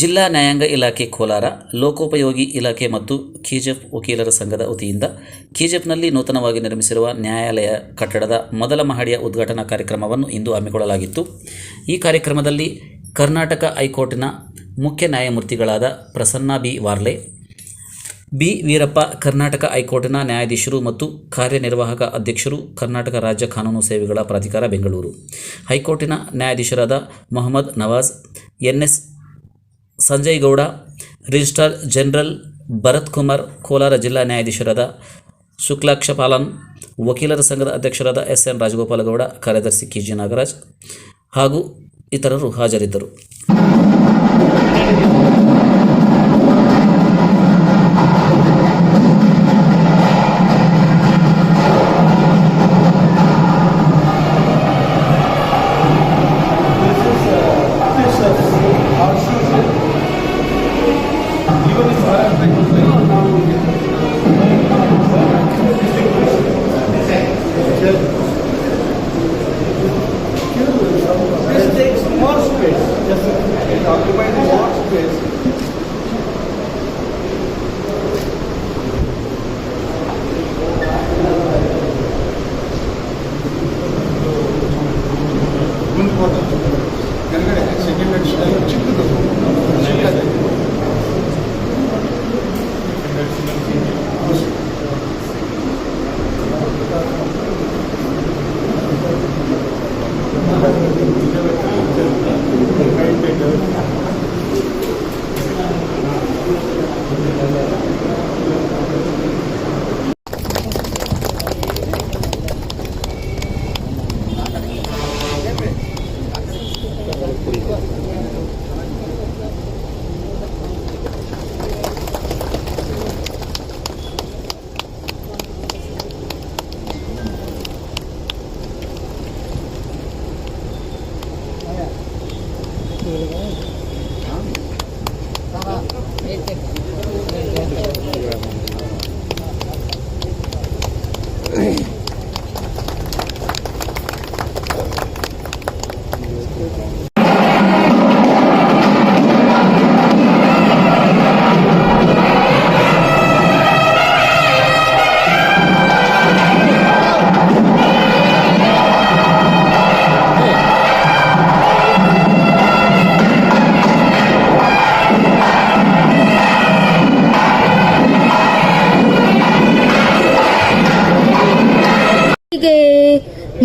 ಜಿಲ್ಲಾ ನ್ಯಾಯಾಂಗ ಇಲಾಖೆ ಕೋಲಾರ, ಲೋಕೋಪಯೋಗಿ ಇಲಾಖೆ ಮತ್ತು ಕೆಜಿಎಫ್ ವಕೀಲರ ಸಂಘದ ವತಿಯಿಂದ ಕೆಜಿಎಫ್ನಲ್ಲಿ ನೂತನವಾಗಿ ನಿರ್ಮಿಸಿರುವ ನ್ಯಾಯಾಲಯ ಕಟ್ಟಡದ ಮೊದಲ ಮಹಡಿಯ ಉದ್ಘಾಟನಾ ಕಾರ್ಯಕ್ರಮವನ್ನು ಇಂದು ಹಮ್ಮಿಕೊಳ್ಳಲಾಗಿತ್ತು. ಈ ಕಾರ್ಯಕ್ರಮದಲ್ಲಿ ಕರ್ನಾಟಕ ಹೈಕೋರ್ಟಿನ ಮುಖ್ಯ ನ್ಯಾಯಮೂರ್ತಿಗಳಾದ ಪ್ರಸನ್ನ ಬಿ ವಾರ್ಲೆ, ಬಿ ವೀರಪ್ಪ, ಕರ್ನಾಟಕ ಹೈಕೋರ್ಟಿನ ನ್ಯಾಯಾಧೀಶರು ಮತ್ತು ಕಾರ್ಯನಿರ್ವಾಹಕ ಅಧ್ಯಕ್ಷರು, ಕರ್ನಾಟಕ ರಾಜ್ಯ ಕಾನೂನು ಸೇವೆಗಳ ಪ್ರಾಧಿಕಾರ ಬೆಂಗಳೂರು, ಹೈಕೋರ್ಟಿನ ನ್ಯಾಯಾಧೀಶರಾದ ಮೊಹಮ್ಮದ್ ನವಾಜ್, ಎನ್.ಎಸ್. ಸಂಜಯ್ ಗೌಡ, ರಿಜಿಸ್ಟ್ರಾರ್ ಜನರಲ್ ಭರತ್ ಕುಮಾರ್, ಕೋಲಾರ ಜಿಲ್ಲಾ ನ್ಯಾಯಾಧೀಶರಾದ ಶುಕ್ಲಾಕ್ಷಪಾಲನ್, ವಕೀಲರ ಸಂಘದ ಅಧ್ಯಕ್ಷರಾದ ಎಸ್.ಎನ್. ರಾಜಗೋಪಾಲಗೌಡ, ಕಾರ್ಯದರ್ಶಿ ಕೆ.ಜಿ. ನಾಗರಾಜ್ ಹಾಗೂ ಇತರರು ಹಾಜರಿದ್ದರು. This takes more space. Just it occupies more space.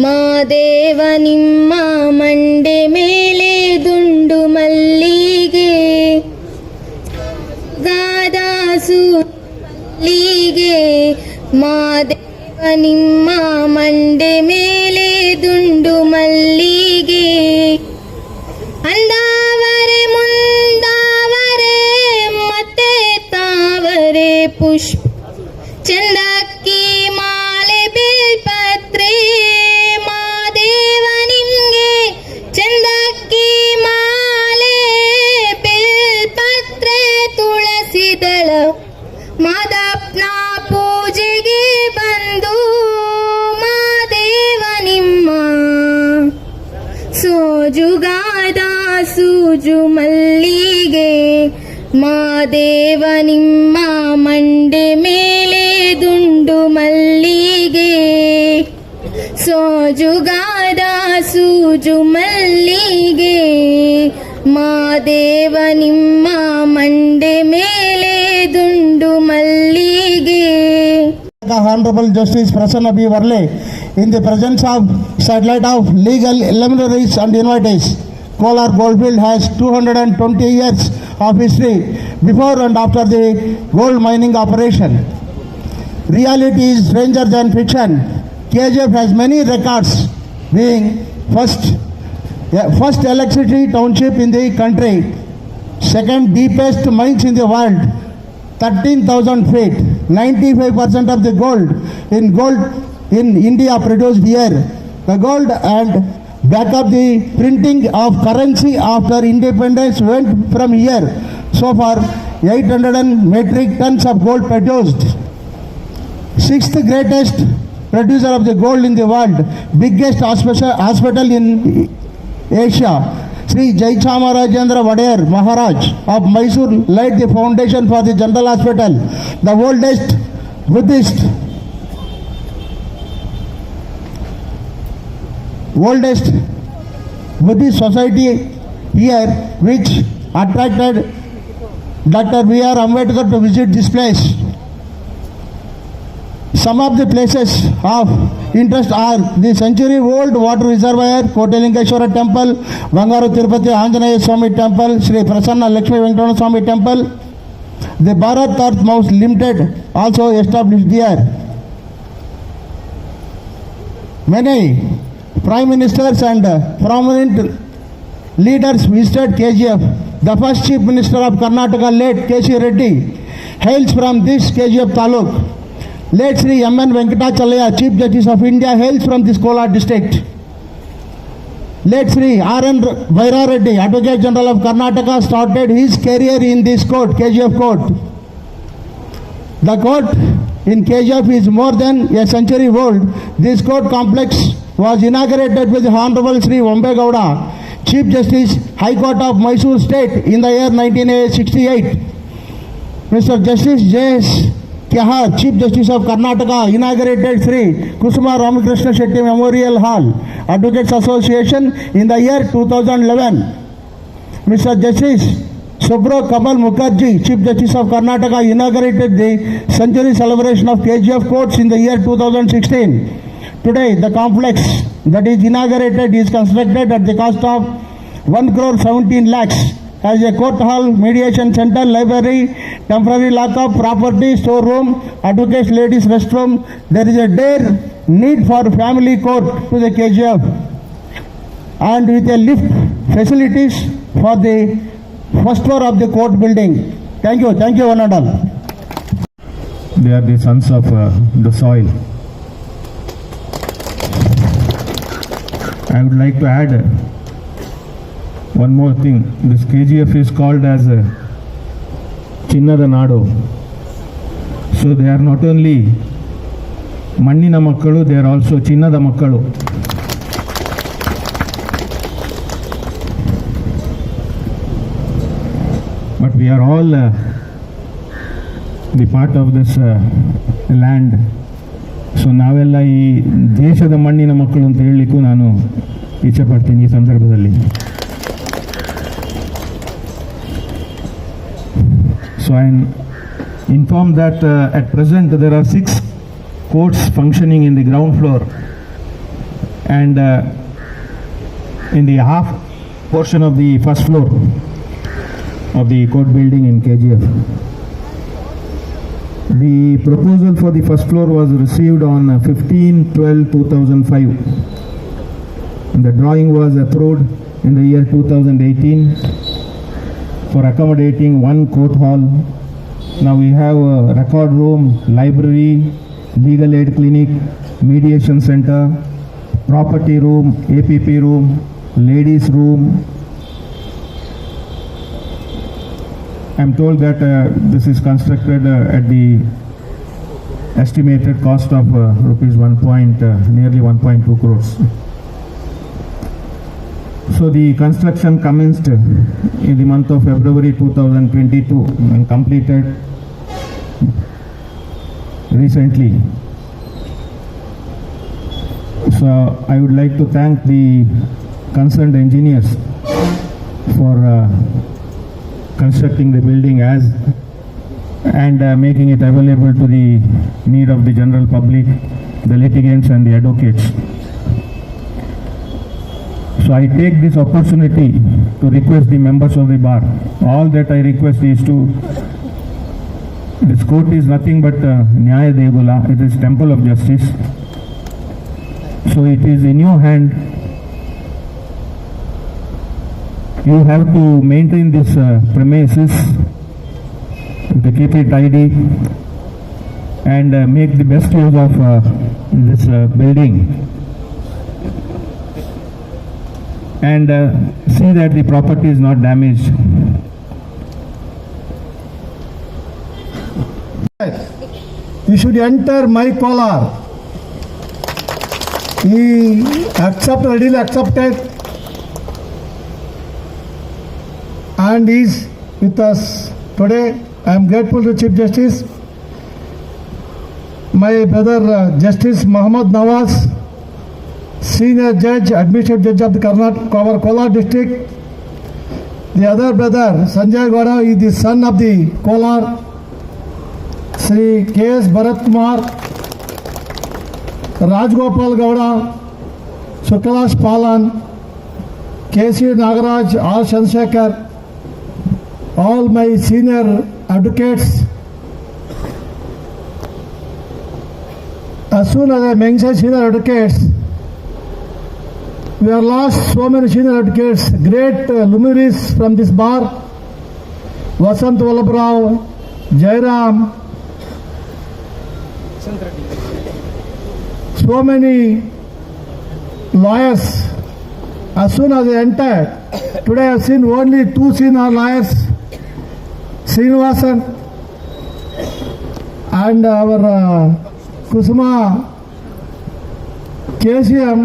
Madeva ನಿಮ್ಮ ಮಂಡೆ ಮೇಲೆ ದುಂಡು ಮಲ್ಲಿಗೆ ಗಾದಾಸು ಮಲ್ಲಿಗೆ ಮಾದೇವ ನಿಮ್ಮ ಮಂಡೆ ಮೇಲೆ ದುಂಡು ಮಲ್ಲಿಗೆ ಅಂದಾವರೆ ಮುಂದಾವರೆ ಮತ್ತೆ ತಾವರೆ ಪುಷ್ಪ ಚಂದಕ್ಕಿ ಮಾಲೆ ಬಿಲ್ಪತ್ರೆ ಮಾದೇವ ನಿಮ್ಗೆ ಚಂದಕ್ಕಿ ಮಾಲೆ ಬಿಲ್ಪತ್ರೆ ತುಳಸಿ ದಳ ಮಾದಪ್ಪನ ಪೂಜೆಗೆ ಬಂದು ಮಾದೇವ ನಿಮ್ಮ ಸೋಜುಗಾದ ಸೂಜು ಮಲ್ಲಿಗೆ ಮಾದೇವ ನಿಮ್ಮ ಮಂಡೆ ಮೇಲೆ ದುಂಡು ಮಲ್ಲಿಗೆ ಸೋಜುಗಾದ ಸೂಜು ಮಲ್ಲಿಗೆ ಮಾದೇವ ನಿಮ್ಮ ಮಂಡೆ ಮೇಲೆ ದುಂಡು ಮಲ್ಲಿಗೆ. Honorable Justice Prasanna B. Varle, in the presence of satellite of legal luminaries and invitees, Kolar Goldfield has 220 years of history before and after the gold mining operation. Reality is stranger than fiction. KGF has many records, being first electricity township in the country, second deepest mines in the world, 13,000 feet, 95% of the gold in India produced here. The gold and back up the printing of currency after independence went from here. So far 800 metric tons of gold produced. Sixth greatest producer of the gold in the world, biggest hospital in Asia, Sri Jaichamarajendra Vadeyar Maharaj of Mysore laid the foundation for the General Hospital, the oldest Buddhist society here, which attracted Dr. B.R. Ambedkar to visit this place. Some of the places of interest are the century-old water reservoir, Kotelingeshwara Temple, Bangaru Tirupati Anjaneya Swami Temple, Sri Prasanna Lakshmi Venkatramana Swami Temple. The Bharat Earth Mouse Limited also established there. Many Prime Ministers and prominent leaders visited KGF. The first Chief Minister of Karnataka, late K.C. Reddy, hails from this KGF Taluk. Late Sri M.N. Venkatachalaya, Chief Justice of India, hails from this Kolar district. Late Sri R.N. Vaira Reddy, Advocate General of Karnataka, started his career in this court, KGF court. The court in KGF is more than a century old. This court complex was inaugurated with Honorable Sri Vambegowda, Chief Justice, High Court of Mysore State, in the year 1968. Mr. Justice J.S. Kehar, Chief Justice of Karnataka, inaugurated Sri Kusuma Ramakrishna Shetty Memorial Hall, Advocates Association, in the year 2011. Mr. Justice Subro Kamal Mukherjee, Chief Justice of Karnataka, inaugurated the century celebration of KGF courts in the year 2016. Today, the complex that is inaugurated is constructed at the cost of 1 crore 17 lakhs as a court hall, mediation center, library, temporary lockup, property, storeroom, advocates, ladies restroom. There is a dire need for family court to the KGF, and with a lift facilities for the first floor of the court building. Thank you, one and all. They are the sons of the soil. I would like to add one more thing. This KGF is called as Chinnada Nadu. So they are not only Mannina Makkalu, they are also Chinnada Makkalu. But we are all the part of this land. So ನಾವೆಲ್ಲ ಈ ದೇಶದ ಮಣ್ಣಿನ ಮಕ್ಕಳು ಅಂತ ಹೇಳಲಿಕ್ಕೂ ನಾನು ಇಚ್ಛೆ ಪಡ್ತೀನಿ ಈ ಸಂದರ್ಭದಲ್ಲಿ. So I inform that at present there are 6 courts functioning in the ground floor and in the half portion of the first floor of the court building in KGF. The proposal for the first floor was received on 15/12/2005. The drawing was approved in the year 2018 for accommodating 1 court hall. Now we have a record room, library, legal aid clinic, mediation center, property room, APP room, ladies room. I am told that this is constructed at the estimated cost of rupees nearly 1.2 crores. So the construction commenced in the month of February 2022 and completed recently. So I would like to thank the concerned engineers for constructing the building and making it available to the need of the general public, the litigants and the advocates. So I take this opportunity to request the members of the bar. All that I request is to, this court is nothing but Nyaya Devula, it is temple of justice. So it is in your hand. You have to maintain this premises, to keep it tidy and make the best use of this building and see that the property is not damaged. You should enter my collar. He readily accepted and is with us today. I am grateful to Chief Justice, my brother Justice Muhammad Nawaz, Senior Judge, Administrative Judge of the Karnataka, Kolar District. The other brother Sanjay Gowda is the son of the Kolar, Sri K.S. Bharat Kumar, Rajgopal Gowda, Sukalash Palan, K.C. Nagaraj, R. Chandrasekhar, all my senior advocates. As soon as I mention senior advocates, we have lost so many senior advocates, great luminaries from this bar, Vasant Vallabhrao, Jairam, so many lawyers. As soon as I entered, today I have seen only 2 senior lawyers, Srinivasan and our Kusuma KCM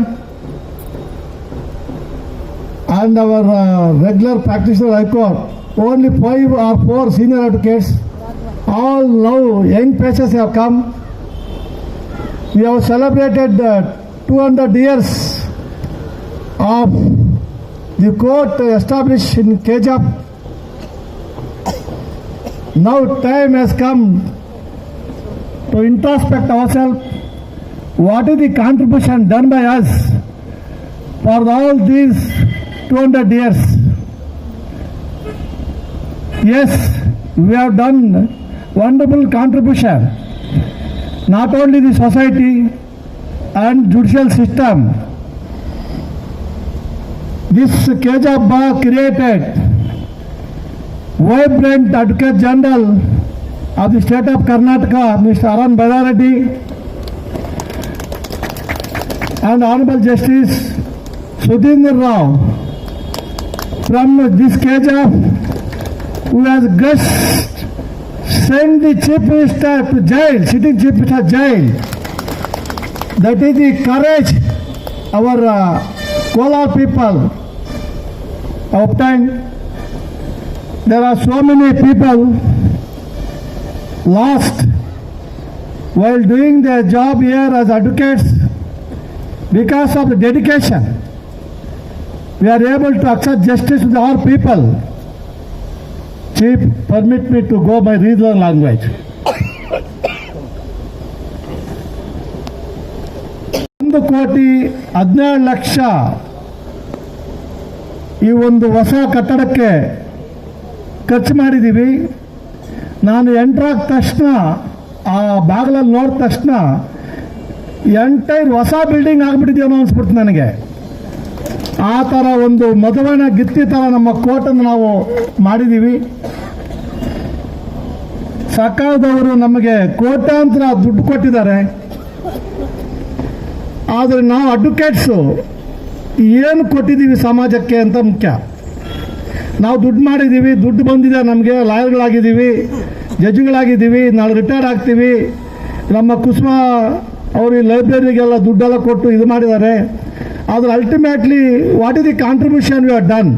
and our regular practitioner High Court. Only 5 or 4 senior advocates. All now young faces have come. We have celebrated 200 years of the court established in Kejap. Now time has come to introspect ourselves. What is the contribution done by us for all these 200 years? Yes, we have done wonderful contribution, not only the society and judicial system. This Kejap Bar created vibrant Advocate General of the state of Karnataka, Mr. Aran Baidareddy, and Honorable Justice Sudhindra Rao from this Kejap, who has just sent the Chief Minister to jail, sitting Chief Minister jail. That is the courage our Kolar people obtained. There are so many people lost while doing their job here as advocates because of the dedication. We are able to accept justice with our people. Chief, permit me to go by regional language. 1,17,00,000 ಈ ಒಂದು ಹೊಸ ಕಟ್ಟಡಕ್ಕೆ ಖರ್ಚು ಮಾಡಿದ್ದೀವಿ. ನಾನು ಎಂಟ್ರಾದ ತಕ್ಷಣ ಆ ಬಾಗಿಲಲ್ಲಿ ನೋಡಿದ ತಕ್ಷಣ ಎಂಟೈರ್ ಹೊಸ ಬಿಲ್ಡಿಂಗ್ ಆಗಿಬಿಟ್ಟಿದೆಯೋ ಅನಿಸ್ಬಿಡ್ತು ನನಗೆ. ಆ ಥರ ಒಂದು ಮದುವೆನ ಗಿತ್ತಿ ಥರ ನಮ್ಮ ಕೋರ್ಟನ್ನು ನಾವು ಮಾಡಿದ್ದೀವಿ. ಸರ್ಕಾರದವರು ನಮಗೆ ಕೋಟ್ಯಾಂತರ ದುಡ್ಡು ಕೊಟ್ಟಿದ್ದಾರೆ. ಆದರೆ ನಾವು ಅಡ್ವೊಕೇಟ್ಸು ಏನು ಕೊಟ್ಟಿದ್ದೀವಿ ಸಮಾಜಕ್ಕೆ ಅಂತ ಮುಖ್ಯ. ನಾವು ದುಡ್ಡು ಮಾಡಿದ್ದೀವಿ, ದುಡ್ಡು ಬಂದಿದೆ ನಮಗೆ, ಲಾಯರ್ಗಳಾಗಿದ್ದೀವಿ, ಜಡ್ಜ್ಗಳಾಗಿದ್ದೀವಿ, ನಾಳೆ ರಿಟೈರ್ಡ್ ಆಗ್ತೀವಿ. ನಮ್ಮ ಕುಸುಮ ಅವರು ಲೈಬ್ರರಿಗೆಲ್ಲ ದುಡ್ಡೆಲ್ಲ ಕೊಟ್ಟು ಇದು ಮಾಡಿದ್ದಾರೆ. ಆದರೆ ultimately what is the contribution we are done?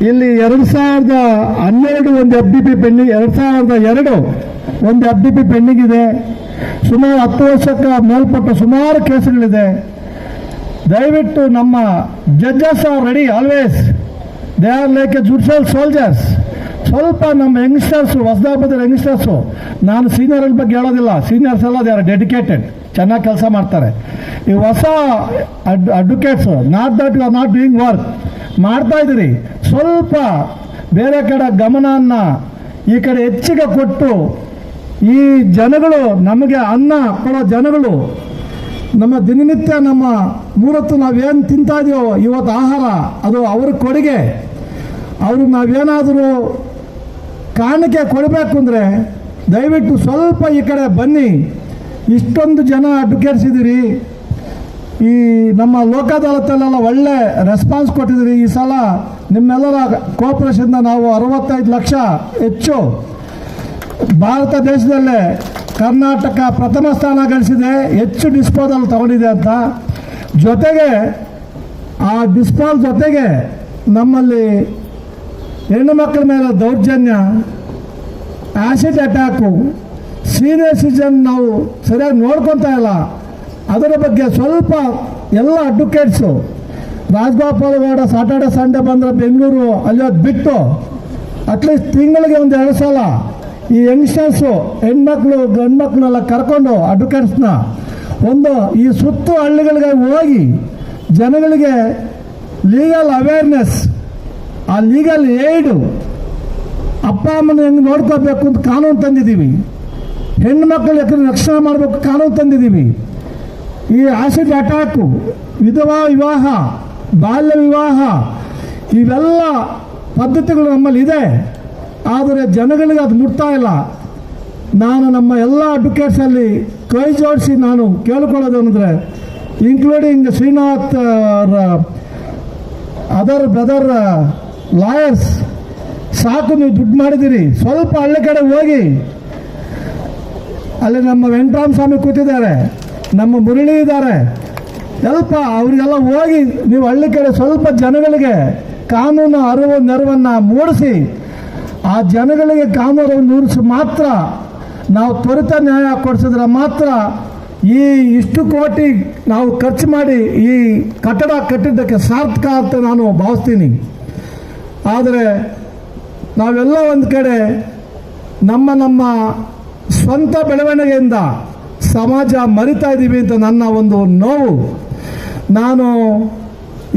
ಇಲ್ಲಿ 2012 ಒಂದು FDP ಪೆಂಡಿಂಗ್, 2002 ಒಂದು FDP ಪೆಂಡಿಂಗ್ ಇದೆ. ಸುಮಾರು 10 ವರ್ಷಕ್ಕೆ ಮೇಲ್ಪಟ್ಟ ಸುಮಾರು ಕೇಸುಗಳಿದೆ. ದಯವಿಟ್ಟು ನಮ್ಮ judges are ready always, they are like A judicial soldiers. ಸ್ವಲ್ಪ ನಮ್ಮ ಯಂಗ್ಸ್ಟರ್ಸು, ಹೊಸದಾಗಿ ಬಂದಿರೋ ಯಂಗ್ಸ್ಟರ್ಸು, ನಾನು ಸೀನಿಯರ್ ಬಗ್ಗೆ ಹೇಳೋದಿಲ್ಲ, ಸೀನಿಯರ್ಸ್ ಎಲ್ಲ ದೇ ಆರ್ ಡೆಡಿಕೇಟೆಡ್, ಚೆನ್ನಾಗಿ ಕೆಲಸ ಮಾಡ್ತಾರೆ. ಈ ಹೊಸ advocates, not that you are not doing work, ಮಾಡ್ತಾ ಇದ್ದೀರಿ, ಸ್ವಲ್ಪ ಬೇರೆ ಕಡೆ ಗಮನವನ್ನು ಈ ಕಡೆ ಹೆಚ್ಚಿಗೆ ಕೊಟ್ಟು ಈ ಜನಗಳು, ನಮಗೆ ಅನ್ನ ಕೊಡೋ ಜನಗಳು, ನಮ್ಮ ದಿನನಿತ್ಯ ನಮ್ಮ ಮೂರತ್ತು ನಾವೇನು ತಿಂತಾ ಇದೆಯೋ ಇವತ್ತು ಆಹಾರ, ಅದು ಅವ್ರ ಕೊಡುಗೆ. ಅವ್ರಿಗೆ ನಾವೇನಾದರೂ ಕಾಣಿಕೆ ಕೊಡಬೇಕು ಅಂದರೆ ದಯವಿಟ್ಟು ಸ್ವಲ್ಪ ಈ ಕಡೆ ಬನ್ನಿ. ಇಷ್ಟೊಂದು ಜನ ಅಡ್ವೊಕೇಟ್ಸ್ ಇದ್ದೀರಿ, ಈ ನಮ್ಮ ಲೋಕ ಅದಾಲತಲ್ಲೆಲ್ಲ ಒಳ್ಳೆ ರೆಸ್ಪಾನ್ಸ್ ಕೊಟ್ಟಿದ್ದೀರಿ. ಈ ಸಲ ನಿಮ್ಮೆಲ್ಲರ ಕೋಆಪರೇಷನ್ನಿಂದ ನಾವು 65 ಲಕ್ಷ ಹೆಚ್ಚು, ಭಾರತ ದೇಶದಲ್ಲೇ ಕರ್ನಾಟಕ ಪ್ರಥಮ ಸ್ಥಾನ ಗಳಿಸಿದೆ, ಹೆಚ್ಚು ಡಿಸ್ಪೋಸಲ್ ತಗೊಂಡಿದೆ ಅಂತ. ಜೊತೆಗೆ ಆ ಡಿಸ್ಪೋಸಲ್ ಜೊತೆಗೆ ನಮ್ಮಲ್ಲಿ ಹೆಣ್ಣು ಮಕ್ಕಳ ಮೇಲೆ ದೌರ್ಜನ್ಯ, ಆ್ಯಸಿಡ್ ಅಟ್ಯಾಕು, ಸೀನಿಯರ್ ಸಿಟಿಜನ್ ನಾವು ಸರಿಯಾಗಿ ನೋಡ್ಕೊತಾ ಇಲ್ಲ. ಅದರ ಬಗ್ಗೆ ಸ್ವಲ್ಪ ಎಲ್ಲ advocates, Rajagopal Gowda Saturday Sunday ಬಂದರೆ ಬೆಂಗಳೂರು ಅಲ್ಲಿ ಅದು ಬಿಟ್ಟು ಅಟ್ಲೀಸ್ಟ್ ತಿಂಗಳಿಗೆ 1-2 ಸಲ ಈ ಯಂಗ್ಸ್ಟರ್ಸು ಹೆಣ್ಮಕ್ಳು ಗಂಡ್ಮಕ್ಳನ್ನೆಲ್ಲ ಕರ್ಕೊಂಡು ಅಡ್ವೊಕೇಟ್ಸ್ನ ಈ ಸುತ್ತು ಹಳ್ಳಿಗಳಿಗೆ ಹೋಗಿ ಜನಗಳಿಗೆ ಲೀಗಲ್ ಅವೇರ್ನೆಸ್, ಆ ಲೀಗಲ್ ಏಡು, ಅಪ್ಪ ಅಮ್ಮನ ಹೆಂಗೆ ನೋಡ್ಕೋಬೇಕು ಅಂತ ಕಾನೂನು ತಂದಿದ್ದೀವಿ. ಹೆಣ್ಣು ಮಕ್ಕಳು ಯಾಕಂದ್ರೆ ರಕ್ಷಣೆ ಮಾಡಬೇಕು ಕಾನೂನು ತಂದಿದ್ದೀವಿ. ಈ ಆಸಿಡ್ ಅಟ್ಯಾಕು, ವಿಧವಾ ವಿವಾಹ, ಬಾಲ್ಯ ವಿವಾಹ, ಇವೆಲ್ಲ ಪದ್ಧತಿಗಳು ನಮ್ಮಲ್ಲಿ ಇದೆ. ಆದರೆ ಜನಗಳಿಗೆ ಅದು ಮುಟ್ತಾ ಇಲ್ಲ. ನಾನು ನಮ್ಮ ಎಲ್ಲ ಅಡ್ವೊಕೇಟ್ಸಲ್ಲಿ ಕೈ ಜೋಡಿಸಿ ನಾನು ಕೇಳ್ಕೊಳ್ಳೋದು ಅಂದರೆ, including Srinath other brother lawyers, ಸಾಕು ನೀವು ದುಡ್ಡು ಮಾಡಿದ್ದೀರಿ, ಸ್ವಲ್ಪ ಹಳ್ಳಿ ಕಡೆ ಹೋಗಿ, ಅಲ್ಲಿ ನಮ್ಮ ವೆಂಕಟರಾಮ ಸ್ವಾಮಿ ಕೂತಿದ್ದಾರೆ, ನಮ್ಮ ಮುರಳಿ ಇದ್ದಾರೆ, ಸ್ವಲ್ಪ ಅವರಿಗೆಲ್ಲ ಹೋಗಿ ನೀವು ಹಳ್ಳಿ ಕಡೆ ಸ್ವಲ್ಪ ಜನಗಳಿಗೆ ಕಾನೂನು ಅರಿವು ನೆರವನ್ನು ಮೂಡಿಸಿ, ಆ ಜನಗಳಿಗೆ ಕಾನೂನು ಮೂಡಿಸಿ ಮಾತ್ರ ನಾವು ತ್ವರಿತ ನ್ಯಾಯ ಕೊಡಿಸಿದ್ರೆ ಮಾತ್ರ ಈ ಇಷ್ಟು ಕೋಟಿ ನಾವು ಖರ್ಚು ಮಾಡಿ ಈ ಕಟ್ಟಡ ಕಟ್ಟಿದ್ದಕ್ಕೆ ಸಾರ್ಥಕ ಅಂತ ನಾನು ಭಾವಿಸ್ತೀನಿ. ಆದರೆ ನಾವೆಲ್ಲ ಒಂದು ಕಡೆ ನಮ್ಮ ಸ್ವಂತ ಬೆಳವಣಿಗೆಯಿಂದ ಸಮಾಜ ಮರಿತಾ ಇದ್ದೀವಿ ಅಂತ ನನ್ನ ಒಂದು ನೋವು. ನಾನು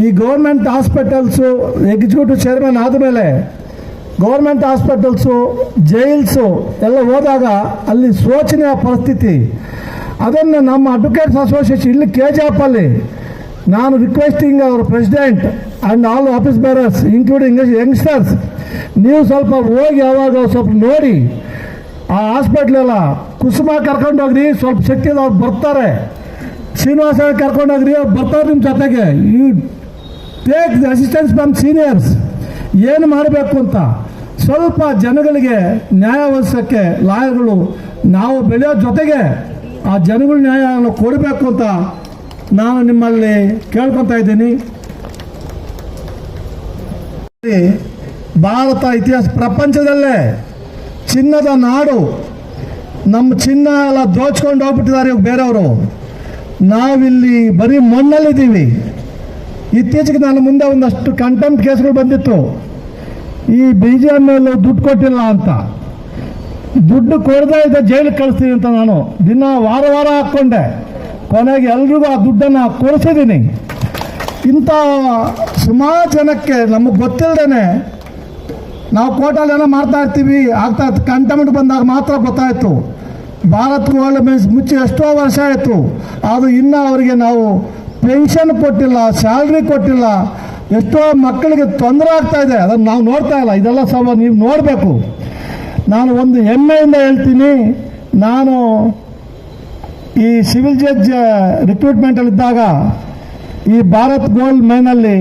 ಈ ಗೌರ್ಮೆಂಟ್ ಹಾಸ್ಪಿಟಲ್ಸು ಎಕ್ಸಿಕ್ಯೂಟಿವ್ ಚೇರ್ಮನ್ ಆದಮೇಲೆ ಗೌರ್ಮೆಂಟ್ ಹಾಸ್ಪಿಟಲ್ಸು, ಜೈಲ್ಸು ಎಲ್ಲ ಹೋದಾಗ ಅಲ್ಲಿ ಶೋಚನೀಯ ಪರಿಸ್ಥಿತಿ. ಅದನ್ನು ನಮ್ಮ ಅಡ್ವೊಕೇಟ್ಸ್ ಅಸೋಸಿಯೇಷನ್ ಇಲ್ಲಿ KJP ನಾನು requesting our president and all office bearers including youngsters, ನೀವು ಸ್ವಲ್ಪ ಹೋಗಿ ಯಾವಾಗ ಸ್ವಲ್ಪ ನೋಡಿ ಆ ಹಾಸ್ಪಿಟ್ಲೆಲ್ಲ ಕುಸುಮ ಕರ್ಕೊಂಡೋಗ್ರಿ, ಸ್ವಲ್ಪ ಶಕ್ತಿ ಅವ್ರು ಬರ್ತಾರೆ. ಶ್ರೀನಿವಾಸ ಕರ್ಕೊಂಡೋಗ್ರಿ, ಅವ್ರು ಬರ್ತಾರೆ ನಿಮ್ಮ ಜೊತೆಗೆ. You take the assistance from seniors, ಏನು ಮಾಡಬೇಕು ಅಂತ ಸ್ವಲ್ಪ ಜನಗಳಿಗೆ ನ್ಯಾಯ ಒದಗಿಸೋಕ್ಕೆ ಲಾಯರ್ಗಳು ನಾವು ಬೆಳೆಯೋ ಜೊತೆಗೆ ಆ ಜನಗಳ ನ್ಯಾಯವನ್ನು ಕೊಡಬೇಕು ಅಂತ ನಾನು ನಿಮ್ಮಲ್ಲಿ ಕೇಳ್ಕೊತಾ ಇದ್ದೀನಿ. ಭಾರತ ಇತಿಹಾಸ ಪ್ರಪಂಚದಲ್ಲೇ ಚಿನ್ನದ ನಾಡು, ನಮ್ಮ ಚಿನ್ನ ಎಲ್ಲ ದೋಚ್ಕೊಂಡು ಹೋಗ್ಬಿಟ್ಟಿದ್ದಾರೆ ಇವಾಗ ಬೇರೆಯವರು. ನಾವಿಲ್ಲಿ ಬರೀ ಮಣ್ಣಲ್ಲಿದ್ದೀವಿ. ಇತ್ತೀಚೆಗೆ ನಾನು ಮುಂದೆ ಒಂದಷ್ಟು ಕಂಟೆಂಪ್ಟ್ ಕೇಸ್ಗಳು ಬಂದಿತ್ತು. ಈ BJP ದುಡ್ಡು ಕೊಟ್ಟಿಲ್ಲ ಅಂತ, ದುಡ್ಡು ಕೊಡದೇ ಇದ್ದ ಜೈಲಿಗೆ ಕಳಿಸ್ತೀನಿ ಅಂತ ನಾನು ದಿನ ವಾರ ಹಾಕ್ಕೊಂಡೆ. ಕೊನೆಗೆ ಎಲ್ರಿಗೂ ಆ ದುಡ್ಡನ್ನು ಕೊಡಿಸಿದ್ದೀನಿ. ಇಂಥ ಸುಮಾರು ಜನಕ್ಕೆ ನಮಗೆ ಗೊತ್ತಿಲ್ಲದೇ ನಾವು ಕೋರ್ಟಲ್ಲಿ ಏನೋ ಮಾಡ್ತಾ ಇರ್ತೀವಿ, ಆಗ್ತಾ ಇತ್ತು. ಕಂಟೆಂಪ್ಟ್ ಬಂದಾಗ ಮಾತ್ರ ಗೊತ್ತಾಯಿತು. ಭಾರತ್ ಗೋಲ್ಡ್ ಮೀನ್ಸ್ ಮುಚ್ಚಿ ಎಷ್ಟೋ ವರ್ಷ ಆಯಿತು, ಅದು ಇನ್ನೂ ಅವರಿಗೆ ನಾವು ಪೆನ್ಷನ್ ಕೊಟ್ಟಿಲ್ಲ, ಸ್ಯಾಲ್ರಿ ಕೊಟ್ಟಿಲ್ಲ. ಎಷ್ಟೋ ಮಕ್ಕಳಿಗೆ ತೊಂದರೆ ಆಗ್ತಾ ಇದೆ, ಅದನ್ನು ನಾವು ನೋಡ್ತಾ ಇಲ್ಲ. ಇದೆಲ್ಲ ಸಹ ನೀವು ನೋಡಬೇಕು. ನಾನು ಒಂದು ಹೆಮ್ಮೆಯಿಂದ ಹೇಳ್ತೀನಿ, ನಾನು ಈ ಸಿವಿಲ್ ಜಡ್ಜ್ ರಿಕ್ರೂಟ್ಮೆಂಟಲ್ಲಿದ್ದಾಗ ಈ ಭಾರತ್ ಗೋಲ್ಡ್ ಮೈನಲ್ಲಿ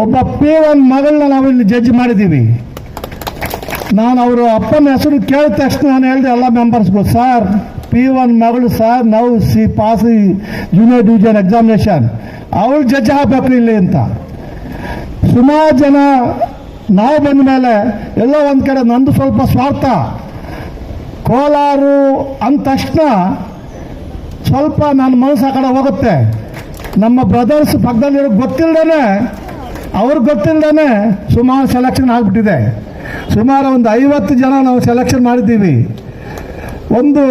ಒಬ್ಬ P1 ಮಗಳನ್ನ ನಾವು ಇಲ್ಲಿ ಜಡ್ಜ್ ಮಾಡಿದ್ದೀವಿ. ನಾನು ಅವರು ಅಪ್ಪನ ಹೆಸರು ಕೇಳಿದ ತಕ್ಷಣ ನಾನು ಹೇಳಿದೆ ಎಲ್ಲ ಮೆಂಬರ್ಸ್ಗೂ, ಸರ್ P1 ಮಗಳು ಸರ್, ನಾವು ಪಾಸ್ ಜೂನಿಯರ್ ಡಿವಿಷನ್ ಎಕ್ಸಾಮಿನೇಷನ್, ಅವಳು ಜಡ್ಜ್ ಆಗಬೇಕು ಇಲ್ಲಿ ಅಂತ. ಸುಮಾರು ಜನ ನಾವು ಬಂದ ಮೇಲೆ ಎಲ್ಲೋ ಒಂದು ಕಡೆ ನಂದು ಸ್ವಲ್ಪ ಸ್ವಾರ್ಥ, ಕೋಲಾರು ಅಂದ ತಕ್ಷಣ ಸ್ವಲ್ಪ ನನ್ನ ಮನಸ್ಸು ಆ ಕಡೆ ಹೋಗುತ್ತೆ. ನಮ್ಮ ಬ್ರದರ್ಸ್ ಪಕ್ಕದಲ್ಲಿರೋ ಗೊತ್ತಿಲ್ಲದೇ, ಅವ್ರಿಗೆ ಗೊತ್ತಿಲ್ಲದೇ ಸುಮಾರು ಸೆಲೆಕ್ಷನ್ ಆಗಿಬಿಟ್ಟಿದೆ. ಸುಮಾರು ಒಂದು 50 ಜನ ನಾವು ಸೆಲೆಕ್ಷನ್ ಮಾಡಿದ್ದೀವಿ. ಒಂದು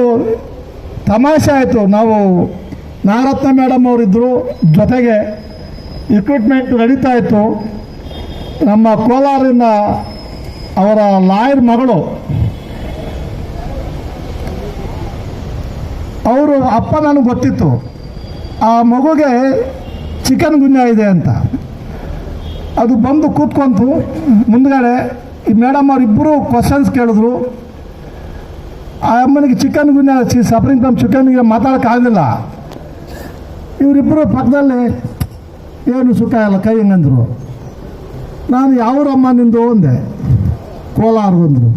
ತಮಾಷೆ ಆಯಿತು, ನಾವು ನಾಗರತ್ನ ಮೇಡಮ್ ಅವರಿದ್ದರು, ಜೊತೆಗೆ ರಿಕ್ರೂಟ್ಮೆಂಟ್ ನಡೀತಾ ಇತ್ತು. ನಮ್ಮ ಕೋಲಾರಿನ ಅವರ ಲಾಯರ್ ಮಗಳು, ಅವರು ಅಪ್ಪ ನನಗೆ ಗೊತ್ತಿತ್ತು, ಆ ಮಗುಗೆ ಚಿಕನ್ ಗುನ್ಯಾ ಇದೆ ಅಂತ. ಅದು ಬಂದು ಕೂತ್ಕೊಂತು ಮುಂದ್ಗಡೆ. ಈ ಮೇಡಮ್ ಅವರಿಬ್ಬರು ಕ್ವಶನ್ಸ್ ಕೇಳಿದ್ರು. ಆ ಅಮ್ಮನಿಗೆ ಚಿಕನ್ ಗುನ್ಯಾ ಸಫರಿಂಗ್ ಫ್ರಮ್ ಚಿಕನ್ಗೆ ಮಾತಾಡೋಕ್ಕಾಗಲಿಲ್ಲ. ಇವರಿಬ್ಬರು ಪಕ್ಕದಲ್ಲಿ ಏನು ಸುಖ ಇಲ್ಲ ಕೈ ಹಿಂಗಂದ್ರು. ನಾನು ಯಾವ್ರಮ್ಮ ನಿಂದು ಅಂದೆ. ಕೋಲಾರ ಬಂದರು.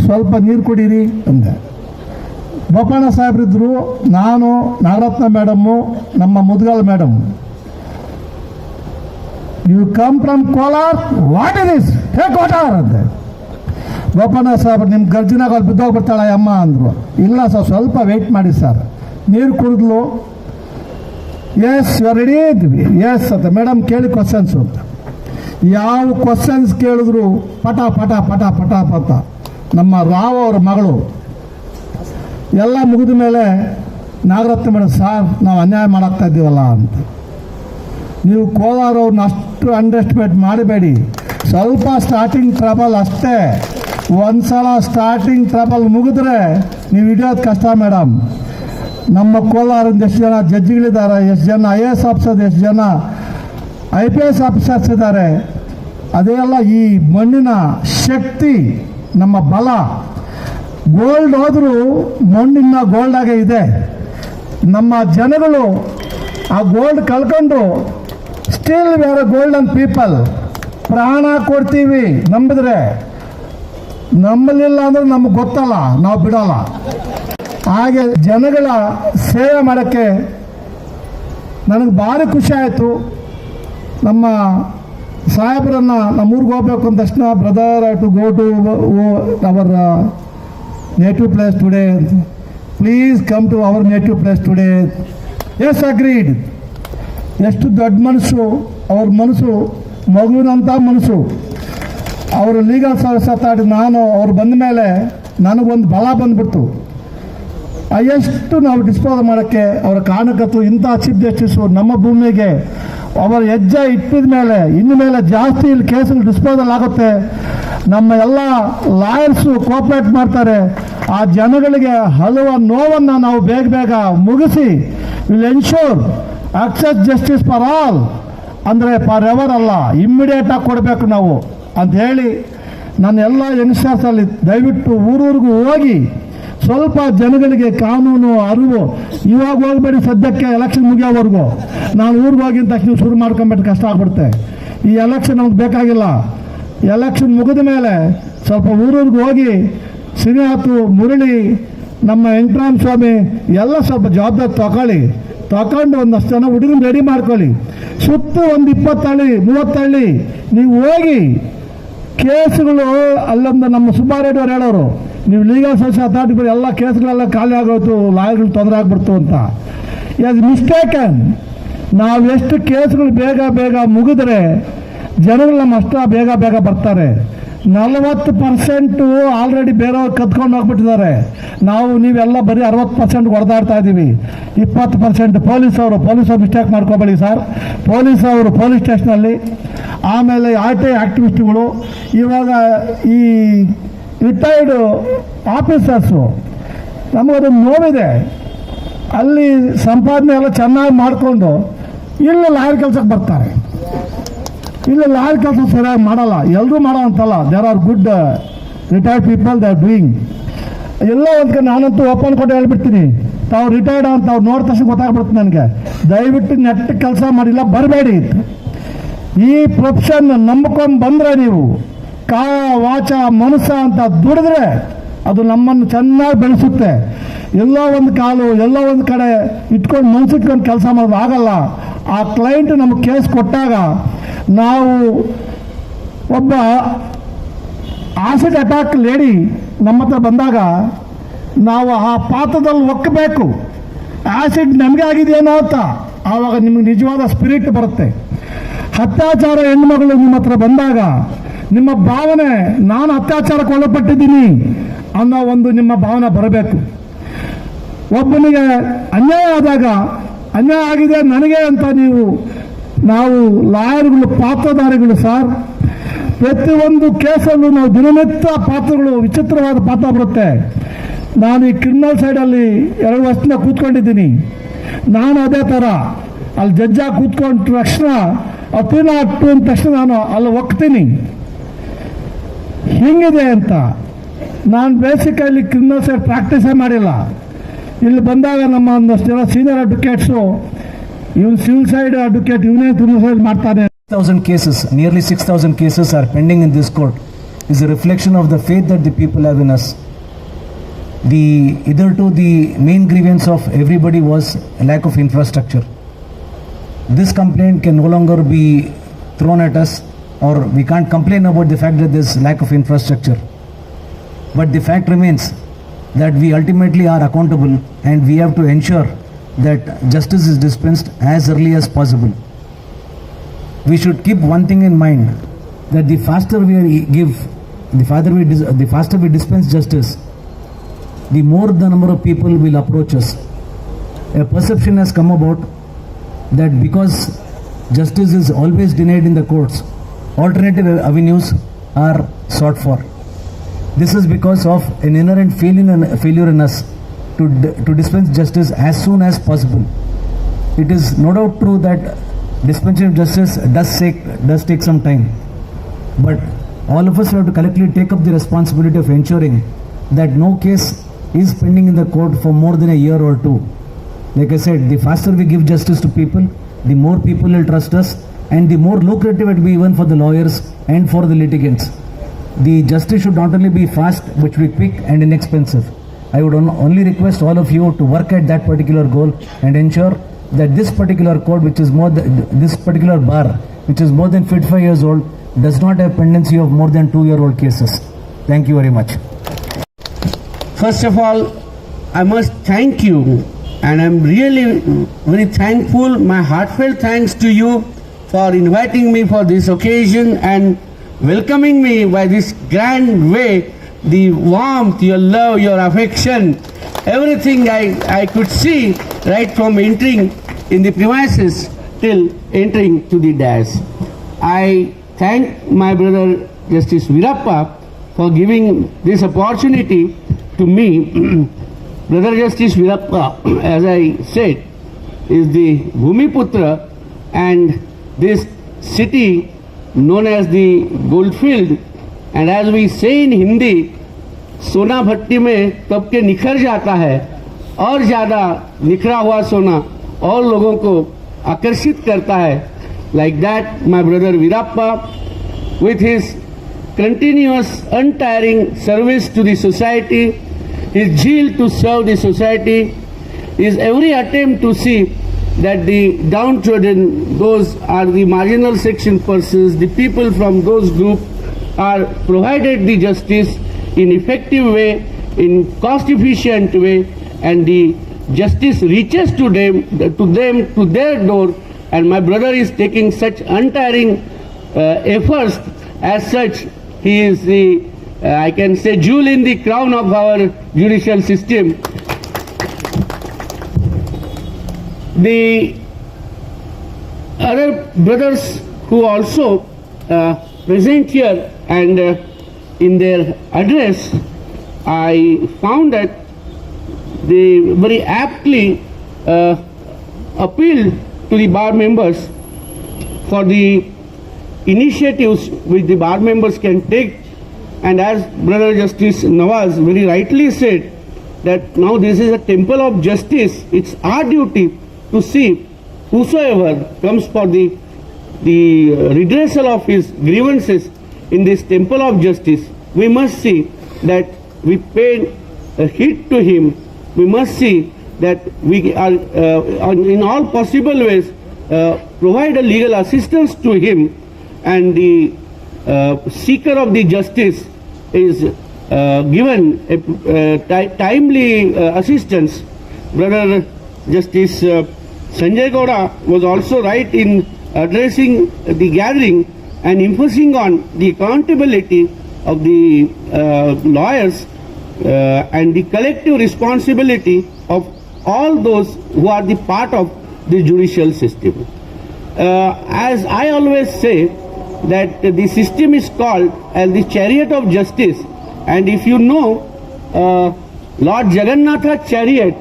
ಸ್ವಲ್ಪ ನೀರು ಕುಡೀರಿ ಅಂದೆ. ಬೋಪಣ್ಣ ಸಾಹೇಬ್ರಿದ್ರು, ನಾನು, ನಾಗರತ್ನ ಮೇಡಮ್ಮು, ನಮ್ಮ Mudgal madam. You come from Kolar, what is this, take water ಅಂತೆ. ಗೋಪಣ್ಣ ಸಾಹೇಬ್ ನಿಮ್ಮ ಗರ್ಜಿನಾಗ ಅಲ್ಲಿ ಬಿದ್ದೋಗ್ಬಿಡ್ತಾಳೆ ಅಮ್ಮ ಅಂದರು. ಇಲ್ಲ ಸರ್, ಸ್ವಲ್ಪ ವೆಯ್ಟ್ ಮಾಡಿ ಸರ್. ನೀರು ಕುಡಿದ್ಲು. ಎಸ್ ಯು ಆರ್ ರೆಡಿ ಇದ್ವಿ. ಎಸ್ ಅಂತ. ಮೇಡಮ್ ಕೇಳಿ ಕ್ವಶನ್ಸು ಅಂತ. ಯಾವ ಕ್ವಶನ್ಸ್ ಕೇಳಿದ್ರು ಪಟ ಪಟ ಪಟ ಪಟ ಪಟ. ನಮ್ಮ ರಾವ್ ಅವ್ರ ಮಗಳು ಎಲ್ಲ ಮುಗಿದ ಮೇಲೆ ನಾಗರತ್ನ ಮೇಡಮ್, ಸಾರ್ ನಾವು ಅನ್ಯಾಯ ಮಾಡಾಕ್ತಾ ಇದ್ದೀವಲ್ಲ ಅಂತ. ನೀವು ಕೋಲಾರವ್ರನ್ನ ಅಷ್ಟು ಅಂಡರ್ ಎಸ್ಟಿಮೇಟ್ ಮಾಡಬೇಡಿ. ಸ್ವಲ್ಪ ಸ್ಟಾರ್ಟಿಂಗ್ ಟ್ರಬಲ್ ಅಷ್ಟೇ. ಒಂದು ಸಲ ಸ್ಟಾರ್ಟಿಂಗ್ ಟ್ರಬಲ್ ಮುಗಿದ್ರೆ ನೀವು ಹಿಡಿಯೋದು ಕಷ್ಟ ಮೇಡಮ್. ನಮ್ಮ ಕೋಲಾರಿಂದ ಎಷ್ಟು ಜನ ಜಡ್ಜಿಗಳಿದ್ದಾರೆ, ಎಷ್ಟು ಜನ IAS ಆಫೀಸರ್ಸ್, ಎಷ್ಟು ಜನ IPS ಆಫೀಸರ್ಸ್ ಇದ್ದಾರೆ. ಅದೆಲ್ಲ ಈ ಮಣ್ಣಿನ ಶಕ್ತಿ, ನಮ್ಮ ಬಲ. ಗೋಲ್ಡ್ ಹೋದರೂ ಮಣ್ಣಿನ ಗೋಲ್ಡಾಗೆ ಇದೆ. ನಮ್ಮ ಜನಗಳು ಆ ಗೋಲ್ಡ್ ಕಳ್ಕೊಂಡು still we are A golden people. ಪ್ರಾಣ ಕೊಡ್ತೀವಿ ನಂಬಿದ್ರೆ. ನಂಬಲಿಲ್ಲ ಅಂದರೆ ನಮಗೆ ಗೊತ್ತಲ್ಲ, ನಾವು ಬಿಡೋಲ್ಲ. ಹಾಗೆ ಜನಗಳ ಸೇವೆ ಮಾಡೋಕ್ಕೆ ನನಗೆ ಭಾರಿ ಖುಷಿ ಆಯಿತು. ನಮ್ಮ ಸಾಹೇಬ್ರನ್ನ ನಮ್ಮೂರಿಗೆ ಹೋಗ್ಬೇಕು ಅಂದ ತಕ್ಷಣ, brother to go to our native place today, please come to our native place today. Yes agreed. ಎಷ್ಟು ದೊಡ್ಡ ಮನಸ್ಸು ಅವ್ರ ಮನಸ್ಸು, ಮಗುವಿನಂಥ ಮನಸ್ಸು. ಅವರು ಲೀಗಲ್ ಸರ್ವಿಸ್ ಅತಾಡಿ ನಾನು ಅವ್ರು ಬಂದ ಮೇಲೆ ನನಗೊಂದು ಬಲ ಬಂದ್ಬಿಡ್ತು. ಎಷ್ಟು ನಾವು ಡಿಸ್ಪೋಸ್ ಮಾಡೋಕ್ಕೆ ಅವರ ಕಾರಣಕತ್ತು. ಇಂಥ ಚೀಫ್ ಜಸ್ಟಿಸು ನಮ್ಮ ಭೂಮಿಗೆ ಅವರ ಹೆಜ್ಜೆ ಇಟ್ಟಿದ ಮೇಲೆ ಇನ್ನು ಮೇಲೆ ಜಾಸ್ತಿ ಇಲ್ಲಿ ಕೇಸುಗಳು ಡಿಸ್ಪೋಸಲ್ ಆಗುತ್ತೆ. ನಮ್ಮ ಎಲ್ಲ ಲಾಯರ್ಸು ಕೋಆಪ್ರೇಟ್ ಮಾಡ್ತಾರೆ. ಆ ಜನಗಳಿಗೆ ಹಲವು ನೋವನ್ನು ನಾವು ಬೇಗ ಬೇಗ ಮುಗಿಸಿ will ensure access justice for all. ಅಂದರೆ ಫಾರ್ ಎವರ್ ಅಲ್ಲ, ಇಮ್ಮಿಡಿಯೇಟಾಗಿ ಕೊಡಬೇಕು ನಾವು ಅಂತ ಹೇಳಿ ನಾನು ಎಲ್ಲ ಯಂಗ್ಸ್ಟರ್ಸಲ್ಲಿ ದಯವಿಟ್ಟು ಊರೂರಿಗೂ ಹೋಗಿ ಸ್ವಲ್ಪ ಜನಗಳಿಗೆ ಕಾನೂನು ಅರಿವು. ಇವಾಗ ಹೋಗ್ಬೇಡಿ, ಸದ್ಯಕ್ಕೆ ಎಲೆಕ್ಷನ್ ಮುಗಿಯೋವರೆಗೂ. ನಾನು ಊರಿಗೆ ಹೋಗಿದ ತಕ್ಷಣ ಶುರು ಮಾಡ್ಕೊಂಬಿಟ್ಟು ಕಷ್ಟ ಆಗ್ಬಿಡುತ್ತೆ. ಈ ಎಲೆಕ್ಷನ್ ನಮ್ಗೆ ಬೇಕಾಗಿಲ್ಲ. ಎಲೆಕ್ಷನ್ ಮುಗಿದ ಮೇಲೆ ಸ್ವಲ್ಪ ಊರೂರಿಗೆ ಹೋಗಿ ಶ್ರೀನಾಥ್, ಮುರಳಿ, ನಮ್ಮ ವೆಂಕಟರಾಮ ಸ್ವಾಮಿ ಎಲ್ಲ ಸ್ವಲ್ಪ ಜವಾಬ್ದಾರಿ ತಗೊಂಡು ಒಂದಷ್ಟು ಜನ ಹುಡುಗನ ರೆಡಿ ಮಾಡ್ಕೊಳ್ಳಿ. ಸುತ್ತ ಒಂದು 20 ಹಳ್ಳಿ 30 ಹಳ್ಳಿ ನೀವು ಹೋಗಿ ಕೇಸುಗಳು ಅಲ್ಲೊಂದು ನಮ್ಮ ಸುಬ್ಬಾರೆಡ್ಡಿ ಅವ್ರು ಹೇಳೋರು, ನೀವು ಲೀಗಲ್ ಸರ್ವಿಸ್ ಅಥಾರಿಟಿ ಬಿಡಿ, ಎಲ್ಲ ಕೇಸ್ಗಳೆಲ್ಲ ಖಾಲಿ ಆಗೋಯ್ತು, ಲಾಯರ್ಗಳು ತೊಂದರೆ ಆಗ್ಬಿಡ್ತು ಅಂತ. As mistaken. ನಾವು ಎಷ್ಟು ಕೇಸ್ಗಳು ಬೇಗ ಬೇಗ ಮುಗಿದ್ರೆ ಜನಗಳು ನಮ್ಮ ಅಷ್ಟ ಬೇಗ ಬೇಗ ಬರ್ತಾರೆ. 40% ಆಲ್ರೆಡಿ ಬೇರೆಯವ್ರು ಕತ್ಕೊಂಡು ಹೋಗ್ಬಿಟ್ಟಿದ್ದಾರೆ. ನೀವೆಲ್ಲ ಬರೀ 60% ಹೊಡೆದಾಡ್ತಾ ಇದ್ದೀವಿ. 20% ಪೊಲೀಸವರು ಮಿಸ್ಟೇಕ್ ಮಾಡ್ಕೋಬೇಡಿ ಸರ್. ಪೊಲೀಸವರು ಪೊಲೀಸ್ ಸ್ಟೇಷನಲ್ಲಿ, ಆಮೇಲೆ RTI ಆಕ್ಟಿವಿಸ್ಟ್ಗಳು, ಇವಾಗ ಈ ರಿಟೈರ್ಡ್ ಆಫೀಸರ್ಸು, ನಮಗದೊಂದು ನೋವಿದೆ. ಅಲ್ಲಿ ಸಂಪಾದನೆ ಎಲ್ಲ ಚೆನ್ನಾಗಿ ಮಾಡಿಕೊಂಡು ಇಲ್ಲಿ ಲಾಯರ್ ಕೆಲಸಕ್ಕೆ ಬರ್ತಾರೆ. ಇಲ್ಲಿ ಲಾಯರ್ ಕೆಲಸ ಸರಿಯಾಗಿ ಮಾಡಲ್ಲ. ಎಲ್ಲರೂ ಮಾಡೋ ಅಂತಲ್ಲ, there are good retired people, they are doing. ಎಲ್ಲ ಒಂದು ಕಡೆ ನಾನಂತೂ ಓಪನ್ ಕೊಟ್ಟು ಹೇಳ್ಬಿಡ್ತೀನಿ, ತಾವು ರಿಟೈರ್ಡ್ ಅಂತ ಅವ್ರು ನೋಡಿದ ತಕ್ಷಣ ಗೊತ್ತಾಗ್ಬಿಡುತ್ತೆ ನನಗೆ. ದಯವಿಟ್ಟು ನೆಟ್ಟ ಕೆಲಸ ಮಾಡಿಲ್ಲ ಬರಬೇಡಿ. ಈ ಪ್ರೊಫೆಷನ್ ನಂಬ್ಕೊಂಡು ಬಂದರೆ ನೀವು ವಾಚ ಮನಸ್ಸ ಅಂತ ದುಡಿದ್ರೆ ಅದು ನಮ್ಮನ್ನು ಚೆನ್ನಾಗಿ ಬೆಳೆಸುತ್ತೆ. ಎಲ್ಲೋ ಒಂದು ಕಾಲು ಎಲ್ಲೋ ಒಂದು ಕಡೆ ಇಟ್ಕೊಂಡು ಮನಸ್ಸಿಟ್ಕೊಂಡು ಕೆಲಸ ಮಾಡೋದು ಆಗಲ್ಲ. ಆ ಕ್ಲೈಂಟ್ ನಮಗೆ ಕೇಸ್ ಕೊಟ್ಟಾಗ ನಾವು ಒಬ್ಬ ಆಸಿಡ್ ಅಟ್ಯಾಕ್ ಲೇಡಿ ನಮ್ಮ ಹತ್ರ ಬಂದಾಗ ನಾವು ಆ ಪಾತ್ರದಲ್ಲಿ ಒಕ್ಕಬೇಕು. ಆಸಿಡ್ ನಮಗೆ ಆಗಿದೆಯೇನೋ ಅಂತ ಆವಾಗ ನಿಮಗೆ ನಿಜವಾದ ಸ್ಪಿರಿಟ್ ಬರುತ್ತೆ. ಅತ್ಯಾಚಾರ ಹೆಣ್ಮಗಳು ನಿಮ್ಮ ಹತ್ರ ಬಂದಾಗ ನಿಮ್ಮ ಭಾವನೆ, ನಾನು ಅತ್ಯಾಚಾರಕ್ಕೆ ಒಳಪಟ್ಟಿದ್ದೀನಿ ಅನ್ನೋ ಒಂದು ನಿಮ್ಮ ಭಾವನೆ ಬರಬೇಕು. ಒಬ್ಬನಿಗೆ ಅನ್ಯಾಯ ಆದಾಗ ಅನ್ಯಾಯ ಆಗಿದೆ ನನಗೆ ಅಂತ ನಾವು ಲಾಯರ್ಗಳು ಪಾತ್ರಧಾರಿಗಳು ಸರ್. ಪ್ರತಿಯೊಂದು ಕೇಸಲ್ಲೂ ನಾವು ದಿನನಿತ್ಯ ಪಾತ್ರಗಳು, ವಿಚಿತ್ರವಾದ ಪಾತ್ರ ಬರುತ್ತೆ. ನಾನು ಈ ಕ್ರಿಮಿನಲ್ ಸೈಡಲ್ಲಿ 2 ವರ್ಷದಿಂದ ಕೂತ್ಕೊಂಡಿದ್ದೀನಿ. ನಾನು ಅದೇ ಥರ ಅಲ್ಲಿ ಜಡ್ಜಾಗಿ ಕೂತ್ಕೊಂಡ ತಕ್ಷಣ ಅಪೀನಾಟು ಅಂದ ತಕ್ಷಣ ನಾನು ಅಲ್ಲಿ ಹೋಗ್ತೀನಿ ಹಿಂಗಿದೆ ಅಂತ. ನಾನು ಬೇಸಿಕಲಿ ಕ್ರಿಮಿನಲ್ ಸೈಡ್ ಪ್ರಾಕ್ಟೀಸೇ ಮಾಡಿಲ್ಲ. ಇಲ್ಲಿ ಬಂದಾಗ ನಮ್ಮ ಒಂದಷ್ಟು ಜನ ಸೀನಿಯರ್ ಅಡ್ವೊಕೇಟ್ಸು, ಇವನು ಸಿವಿಲ್ ಸೈಡ್ ಅಡ್ವೊಕೇಟ್, ಇವನೇ ಕ್ರಿಮಿನಲ್ ಸೈಡ್ ಮಾಡ್ತಾನೆ. 6,000 cases, nearly 6,000 cases are pending in this court, is a reflection of the faith that the people have in us. Hitherto the main grievance of everybody was a lack of infrastructure. This complaint can no longer be thrown at us, or we can't complain about the fact that there's lack of infrastructure. But the fact remains that we ultimately are accountable, and we have to ensure that justice is dispensed as early as possible. We should keep one thing in mind, that the faster we faster we dispense justice, the more the number of people will approach us. A perception has come about that because justice is always denied in the courts, alternative avenues are sought for. This is because of an inherent failure in us to dispense justice as soon as possible. It is no doubt true that dispensation of justice does take some time, but all of us have to collectively take up the responsibility of ensuring that no case is pending in the court for more than a year or two. Like I said, the faster we give justice to people, the more people will trust us, and the more lucrative it will be even for the lawyers and for the litigants. The justice should not only be fast, but should be quick and inexpensive. I would only request all of you to work at that particular goal and ensure that this particular court, this particular bar, which is more than 55 years old, does not have pendency of more than 2-year-old cases. Thank you very much. First of all, I must thank you, and I'm really very thankful. My heartfelt thanks to you for inviting me for this occasion and welcoming me by this grand way. The warmth, your love, your affection, everything I could see right from entering in the premises till entering to the dais. I thank my brother Justice Veerappa for giving this opportunity to me. Brother Justice Veerappa, as I said, is the Bhumiputra, and this city known as the Goldfield, and as we say in Hindi, सोना भट्टी में तब के निखर जाता है, और ज़्यादा निखरा हुआ सोना और लोगों को आकर्षित करता है. Like that, my brother Veerappa, with his continuous untiring service to the society, his zeal to serve the society, his every attempt to see that the downtrodden, those are the marginal section persons, the people from those groups are provided the justice in effective way, in cost efficient way, and the justice reaches to them, to their door, and my brother is taking such untiring efforts. As such, he is the, I can say, jewel in the crown of our judicial system. The other brothers who also present here, and in their address, I found that they very aptly appealed to the bar members for the initiatives which the bar members can take. And as Brother Justice Nawaz very rightly said, that now this is a temple of justice. It's our duty to see whosoever comes for the redressal of his grievances in this temple of justice. We must see that we pay a heed to him. We must see that we are in all possible ways provide a legal assistance to him, and the seeker of the justice is given a timely assistance. Brother Justice Sanjay Gowda was also right in addressing the gathering and emphasizing on the accountability of the lawyers and the collective responsibility of all those who are the part of the judicial system. As I always say, that the system is called as the chariot of justice, and if you know Lord Jagannatha's chariot,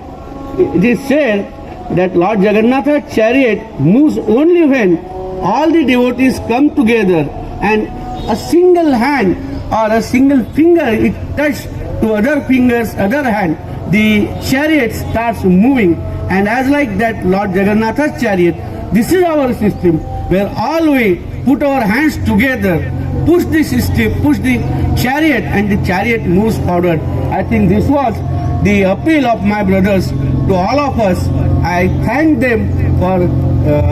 it is said that Lord Jagannatha's chariot moves only when all the devotees come together and a single hand or a single finger it touch to other fingers, other hand, the chariot starts moving. And as like that Lord Jagannatha's chariot, this is our system where all we put our hands together, push the system, push the chariot, and the chariot moves forward. I think this was the appeal of my brothers to all of us. I thank them for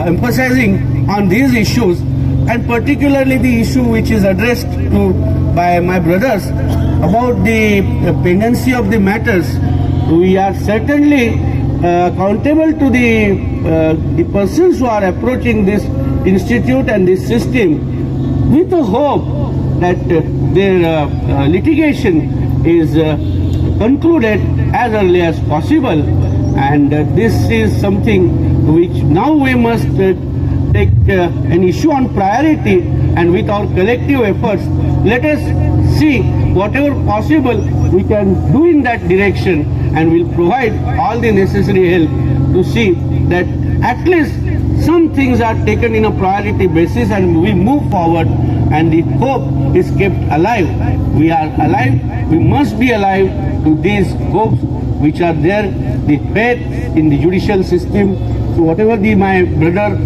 emphasizing on these issues. and particularly the issue which is addressed to by my brothers about the pendency of the matters. We are certainly accountable to the persons who are approaching this institute and this system with the hope that their litigation is concluded as early as possible, and this is something which now we must take an issue on priority, and with our collective efforts let us see whatever possible we can do in that direction, and we'll provide all the necessary help to see that at least some things are taken in a priority basis and we move forward, and the hope is kept alive. We are alive, we must be alive to these hopes which are there, the faith in the judicial system. So whatever my brother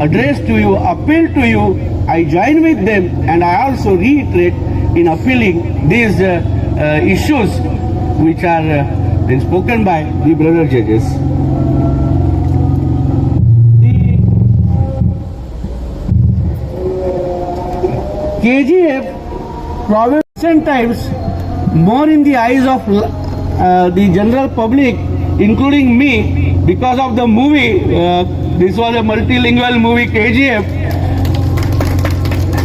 addressed to you, appeal to you, I join with them, and I also reiterate in appealing these issues which are been spoken by the brother judges. The KGF probably sometimes more in the eyes of the general public, including me, because of the movie. This was a multilingual movie, KGF,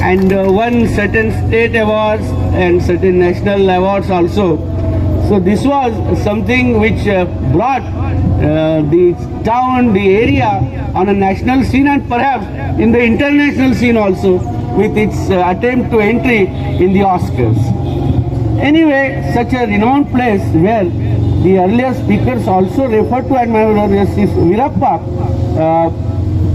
and won certain state awards and certain national awards also. So this was something which brought the town, the area on a national scene, and perhaps in the international scene also, with its attempt to entry in the Oscars. Anyway, such a renowned place where the earlier speakers also referred to, and my brother Justice Virappa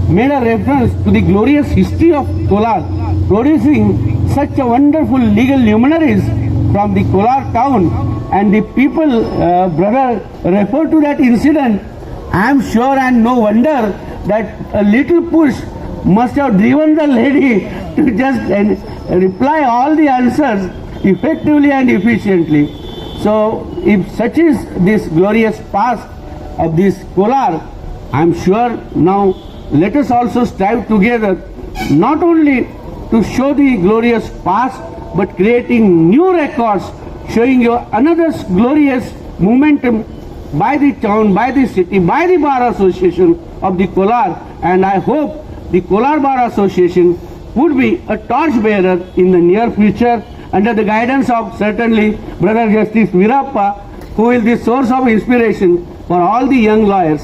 made a reference to the glorious history of Kolar, producing such a wonderful legal luminaries from the Kolar town, and the people, brother, referred to that incident. I am sure, and no wonder, that a little push must have driven the lady to just reply all the answers effectively and efficiently. So, if such is this glorious past of this Kolar, I am sure now let us also strive together not only to show the glorious past, but creating new records showing you another glorious momentum by the town, by the city, by the Bar Association of the Kolar, and I hope the Kolar Bar Association would be a torchbearer in the near future under the guidance of certainly Brother Justice Virappa, who is the source of inspiration for all the young lawyers.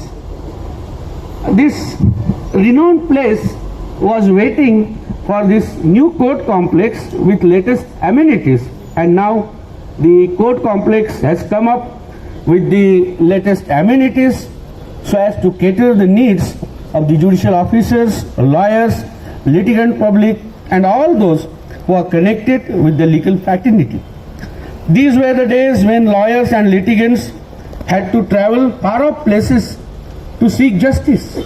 This renowned place was waiting for this new court complex with latest amenities, and now the court complex has come up with the latest amenities so as to cater the needs of the judicial officers, lawyers, litigant public, and all those who are connected with the legal fraternity. These were the days when lawyers and litigants had to travel far off places to seek justice.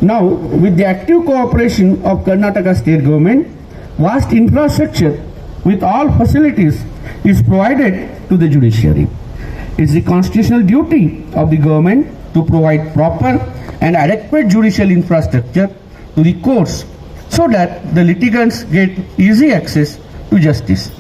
Now, with the active cooperation of Karnataka state government, vast infrastructure with all facilities is provided to the judiciary. It is the constitutional duty of the government to provide proper and adequate judicial infrastructure to the courts so that the litigants get easy access to justice.